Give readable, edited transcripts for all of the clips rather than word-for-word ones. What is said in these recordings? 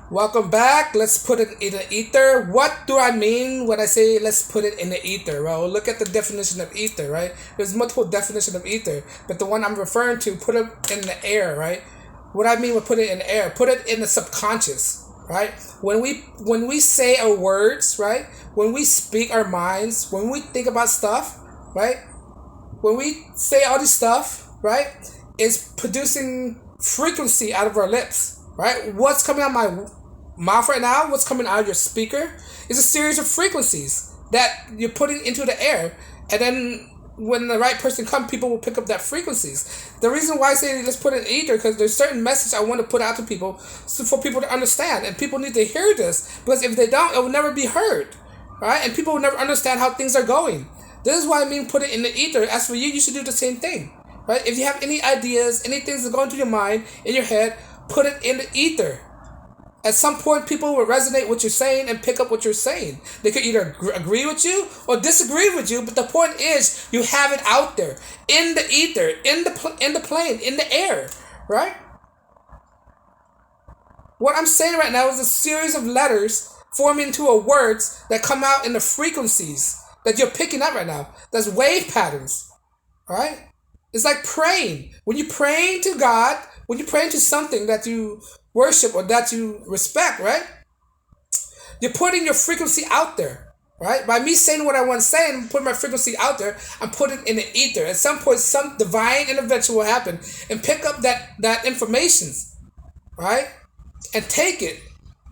Welcome back. Let's put it in the ether. What do I mean when I say let's put it in the ether? Well, look at the definition of ether, right? There's multiple definitions of ether, but the one I'm referring to, put it in the air, right? What I mean with put it in the air, put it in the subconscious, right? When we say our words, right? When we speak our minds, when we think about stuff, right? When we say all this stuff, right? It's producing frequency out of our lips, right? What's coming out of my mouth right now, what's coming out of your speaker, is a series of frequencies that you're putting into the air. And then when the right person comes, people will pick up that frequencies. The reason why I say let's put it in ether, because there's certain message I want to put out to people for people to understand. And people need to hear this, because if they don't, it will never be heard, right? And people will never understand how things are going. This is why I mean put it in the ether. As for you, you should do the same thing, right? If you have any ideas, any things that go into your mind, in your head, put it in the ether. At some point, people will resonate with what you're saying and pick up what you're saying. They could either agree with you or disagree with you, but the point is you have it out there in the ether, in the plane, in the air, right? What I'm saying right now is a series of letters forming into a words that come out in the frequencies that you're picking up right now. That's wave patterns, right? It's like praying. When you're praying to God, when you're praying to something that you worship or that you respect, right? You're putting your frequency out there, right? By me saying what I want to say and putting my frequency out there, I'm putting it in the ether. At some point, some divine intervention will happen and pick up that information, right? And take it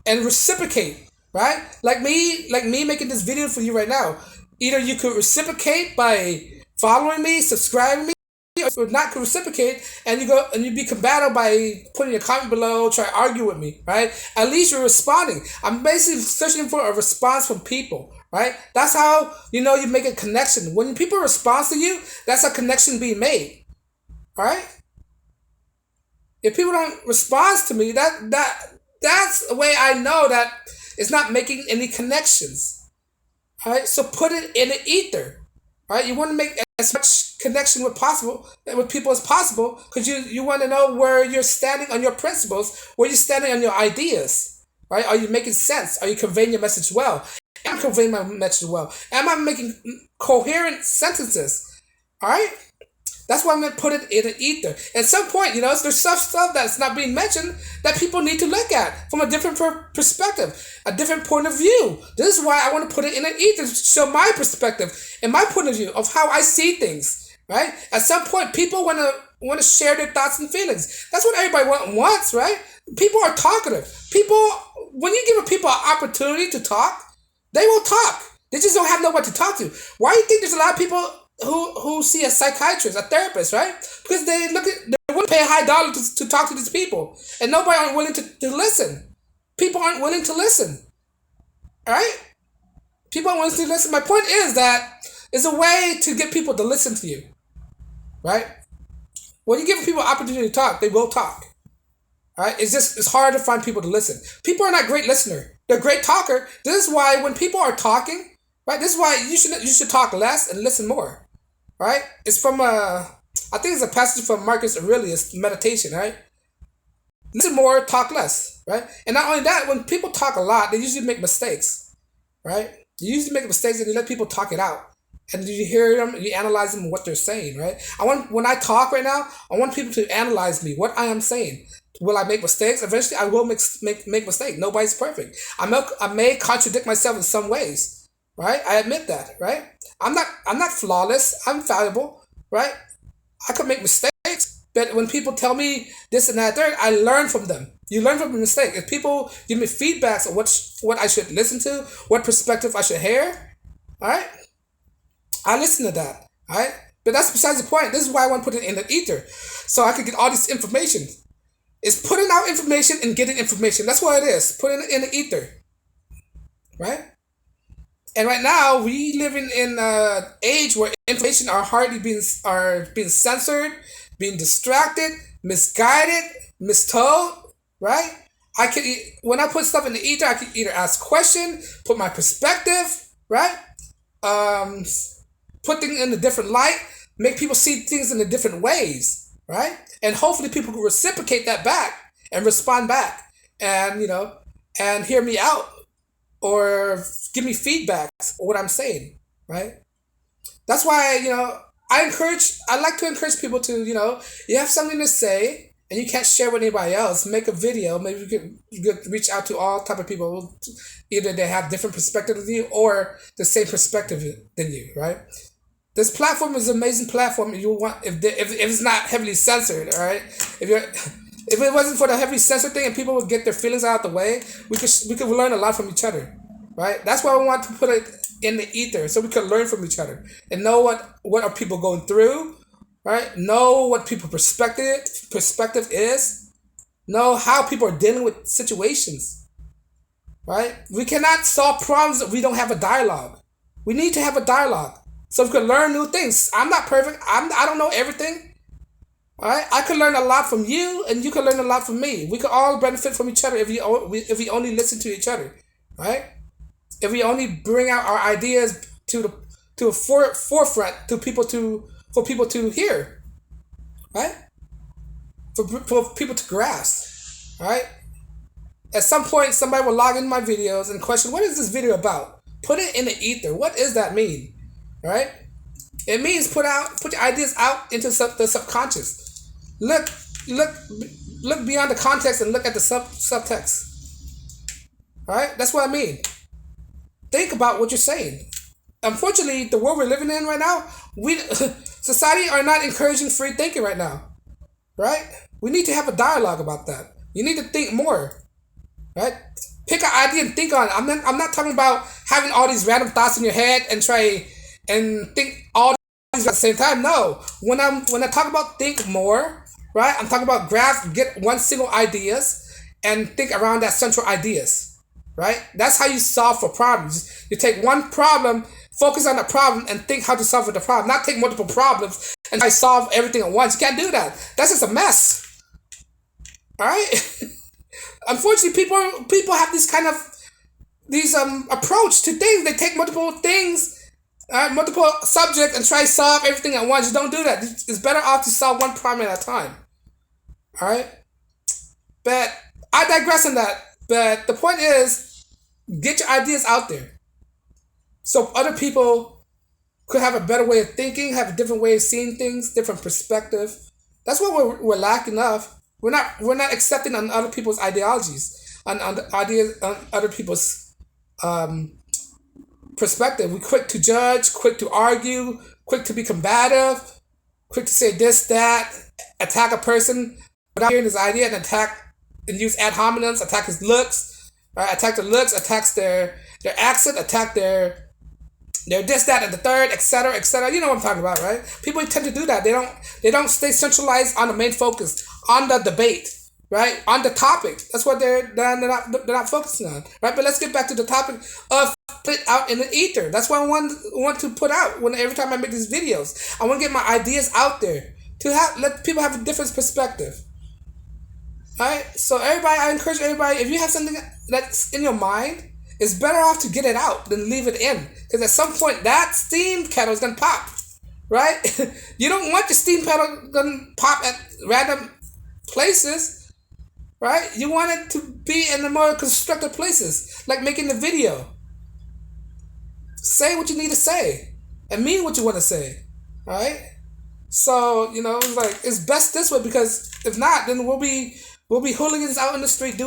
and reciprocate, right? Like me making this video for you right now. Either you could reciprocate by following me, subscribing me, or not reciprocate, and you be combative by putting a comment below, try to argue with me, right? At least you're responding. I'm basically searching for a response from people, right? That's how you make a connection. When people respond to you, that's a connection being made, right? If people don't respond to me, that's the way I know that it's not making any connections. All right, so put it in the ether. All right, you want to make as much connection with people as possible, because you want to know where you're standing on your principles, where you're standing on your ideas. Right? Are you making sense? Are you conveying your message well? Am I conveying my message well? Am I making coherent sentences? All right. That's why I'm gonna put it in an ether. At some point, there's stuff that's not being mentioned that people need to look at from a different perspective, a different point of view. This is why I want to put it in an ether to show my perspective and my point of view of how I see things. Right? At some point, people want to share their thoughts and feelings. That's what everybody wants, right? People are talkative. People, when you give people an opportunity to talk, they will talk. They just don't have nobody to talk to. Why do you think there's a lot of people who see a psychiatrist, a therapist, right? Because they want to pay a high dollar to talk to these people, and nobody aren't willing to listen. People aren't willing to listen, all right? People aren't willing to listen. My point is that it's a way to get people to listen to you, right? When you give people an opportunity to talk, they will talk. All right? It's hard to find people to listen. People are not great listener. They're great talker. This is why when people are talking, right? This is why you should talk less and listen more. Right? It's from I think it's a passage from Marcus Aurelius meditation, right? Listen more, talk less, right? And not only that, when people talk a lot, they usually make mistakes, right? You usually make mistakes and you let people talk it out. And you hear them, you analyze them, what they're saying, right? When I talk right now, I want people to analyze me, what I am saying. Will I make mistakes? Eventually, I will make mistakes. Nobody's perfect. I may contradict myself in some ways, right? I admit that, right? I'm not flawless. I'm fallible, right? I could make mistakes, but when people tell me this and that, third, I learn from them. You learn from the mistake. If people give me feedbacks on what I should listen to, what perspective I should hear, all right, I listen to that, all right. But that's besides the point. This is why I want to put it in the ether, so I could get all this information. It's putting out information and getting information. That's what it is. Putting it in the ether, right? And right now we live in an age where information are being censored, being distracted, misguided, mistold, right? When I put stuff in the ether, I can either ask question, put my perspective, right? Um, Put things in a different light, make people see things in a different ways, right? And hopefully people can reciprocate that back and respond back, and and hear me out or give me feedbacks on what I'm saying, right? That's why, I like to encourage people to, you have something to say and you can't share with anybody else, make a video. Maybe you could reach out to all type of people. Either they have different perspective than you or the same perspective than you, right? This platform is an amazing platform. You want if it's not heavily censored, all right? If it wasn't for the heavily censored thing and people would get their feelings out of the way, we could learn a lot from each other, right? That's why we want to put it in the ether so we can learn from each other and know what are people going through, right? Know what people perspective is, know how people are dealing with situations, right? We cannot solve problems if we don't have a dialogue. We need to have a dialogue so we can learn new things. I'm not perfect. I don't know everything. All right, I could learn a lot from you, and you could learn a lot from me. We could all benefit from each other if we only listen to each other, right? If we only bring out our ideas to a forefront for people to hear, right? For people to grasp, right? At some point, somebody will log in my videos and question, "What is this video about?" Put it in the ether. What does that mean, right? It means put your ideas out into the subconscious. Look, look, look beyond the context and look at the subtext. All right, that's what I mean. Think about what you're saying. Unfortunately, the world we're living in right now, we society are not encouraging free thinking right now, right? We need to have a dialogue about that. You need to think more, right? Pick an idea and think on it. I'm not talking about having all these random thoughts in your head and try and think all these at the same time. No, when I talk about think more, right? I'm talking about get one single ideas and think around that central ideas. Right? That's how you solve for problems. You take one problem, focus on the problem, and think how to solve the problem. Not take multiple problems and try to solve everything at once. You can't do that. That's just a mess. All right. Unfortunately, people have this kind of approach to things. They take multiple things, multiple subjects, and try to solve everything at once. You don't do that. It's better off to solve one problem at a time. All right. But I digress on that. But the point is, get your ideas out there so other people could have a better way of thinking, have a different way of seeing things, different perspective. That's what we're lacking of. We're not accepting on other people's ideologies, on the ideas, on other people's perspective. We're quick to judge, quick to argue, quick to be combative, quick to say this, that, attack a person without hearing his idea and use ad hominems, attack his looks, right? Attack their looks, attacks their accent, attack their this, that, and the third, etc., etc. You know what I'm talking about, right? People tend to do that. They don't stay centralized on the main focus, on the debate, right? On the topic. That's what they're not focusing on, right? But let's get back to the topic of put it out in the ether. That's what I want to put out every time I make these videos. I want to get my ideas out there to let people have a different perspective. Alright, so I encourage everybody, if you have something that's in your mind, it's better off to get it out than leave it in. Because at some point, that steam kettle is going to pop, right? You don't want your steam kettle going to pop at random places, right? You want it to be in the more constructive places, like making the video. Say what you need to say, and mean what you want to say, alright? So, it's best this way, because if not, then we'll be hooligans out in the street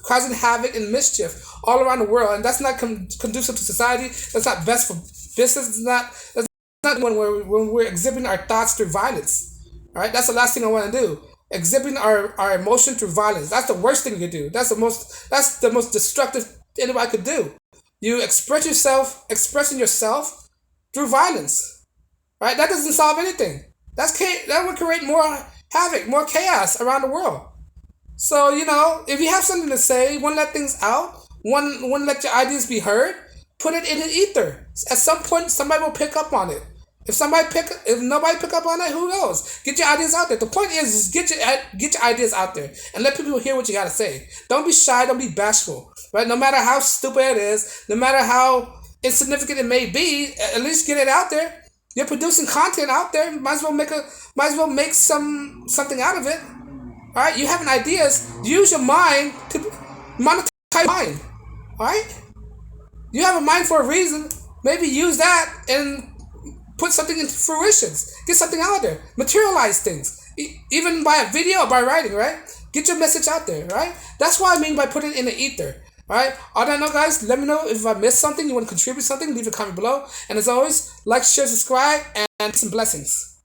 causing havoc and mischief all around the world, and that's not conducive to society. That's not best for business. That's not when we're exhibiting our thoughts through violence. All right, that's the last thing I want to do. Exhibiting our emotion through violence. That's the worst thing you do. That's the most destructive thing anybody could do. You expressing yourself through violence. Right? That doesn't solve anything. That would create more havoc, more chaos around the world. So, if you have something to say, want to let things out, want to let your ideas be heard, put it in the ether. At some point, somebody will pick up on it. If nobody pick up on it, who knows? Get your ideas out there. The point is get your ideas out there and let people hear what you got to say. Don't be shy. Don't be bashful. Right? No matter how stupid it is, no matter how insignificant it may be, at least get it out there. You're producing content out there. Might as well make something out of it. All right, you having ideas. Use your mind to monetize kind of mind. Alright? You have a mind for a reason. Maybe use that and put something into fruition. Get something out there. Materialize things. Even by a video or by writing, right? Get your message out there, right? That's what I mean by putting it in the ether. Alright? All that I know, guys, let me know if I missed something, you want to contribute something, leave a comment below. And as always, like, share, subscribe, and some blessings.